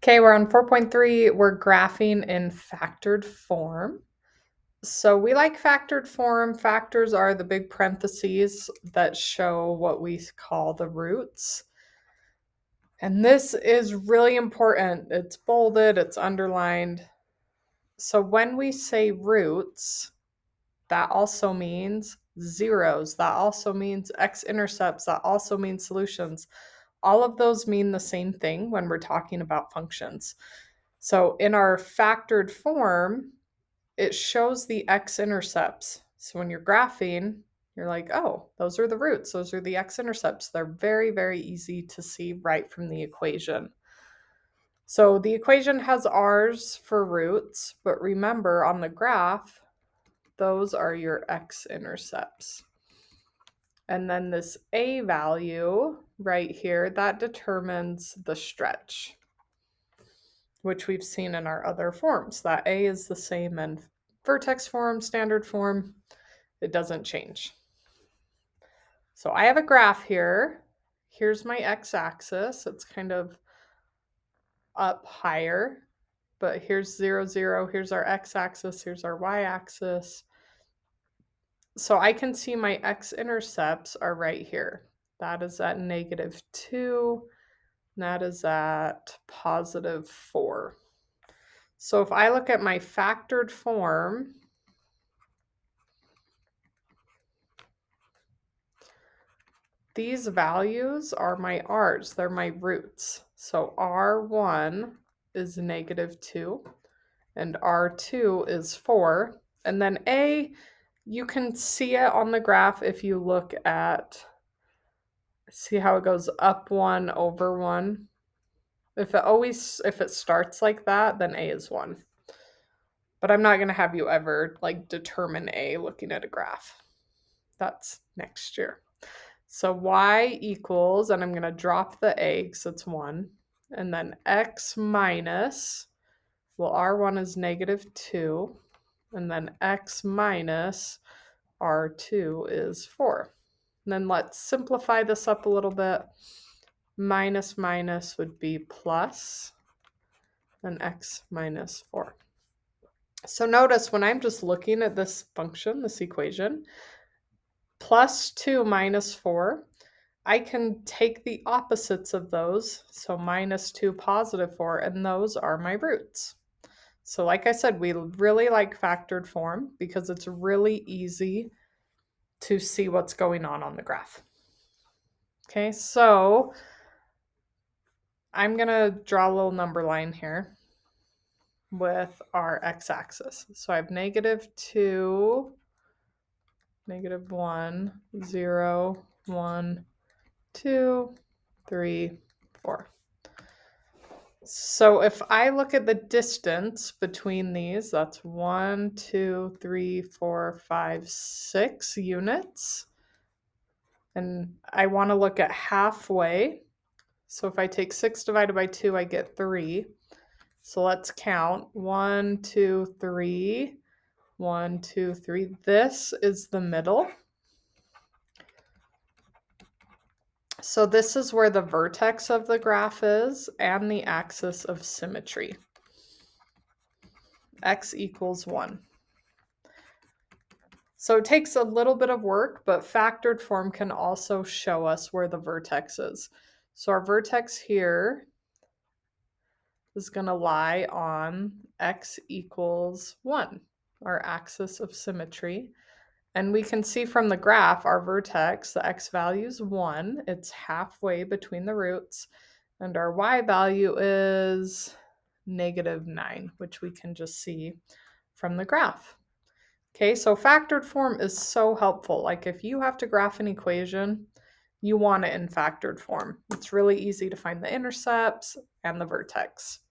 Okay, we're on 4.3. We're graphing in factored form. So we like factored form. Factors are the big parentheses that show what we call the roots. And this is really important. It's bolded, it's underlined. So when we say roots, that also means zeros. That also means x-intercepts. That also means solutions. All of those mean the same thing when we're talking about functions. So in our factored form, it shows the x-intercepts. So when you're graphing, you're like, oh, those are the roots. Those are the x-intercepts. They're very, very easy to see right from the equation. So the equation has r's for roots, but remember on the graph, those are your x-intercepts. And then this a value right here, that determines the stretch, which we've seen in our other forms. That a is the same in vertex form, standard form. It doesn't change. So I have a graph here. Here's my x-axis. It's kind of up higher, but here's 0, 0. Here's our x-axis. Here's our y-axis. So I can see my x-intercepts are right here. That is at -2. And that is at +4. So if I look at my factored form, these values are my r's. They're my roots. So r1 is -2 and r2 is 4. And then a, you can see it on the graph if you look at, see how it goes up 1 over 1. If it starts like that, then a is 1. But I'm not going to have you ever like determine a looking at a graph. That's next year. So y equals, and I'm going to drop the a because it's 1, and then x minus, well, r1 is -2, and then x minus r2 is 4. And then let's simplify this up a little bit. Minus minus would be plus, and x minus 4. So notice when I'm just looking at this function, this equation, +2 minus 4, I can take the opposites of those, so -2, +4, and those are my roots. So like I said, we really like factored form because it's really easy to see what's going on the graph. Okay, so I'm going to draw a little number line here with our x-axis. So I have -2, -1, 0, 1, 2, 3, 4. So if I look at the distance between these, that's 1, 2, 3, 4, 5, 6 units. And I want to look at halfway. So if I take 6 divided by 2, I get 3. So let's count. 1, 2, 3. 1, 2, 3. This is the middle. So this is where the vertex of the graph is and the axis of symmetry. X equals 1. So it takes a little bit of work, but factored form can also show us where the vertex is. So our vertex here is going to lie on x equals 1, our axis of symmetry. And we can see from the graph, our vertex, the x value is 1. It's halfway between the roots. And our y value is -9, which we can just see from the graph. Okay, so factored form is so helpful. Like if you have to graph an equation, you want it in factored form. It's really easy to find the intercepts and the vertex.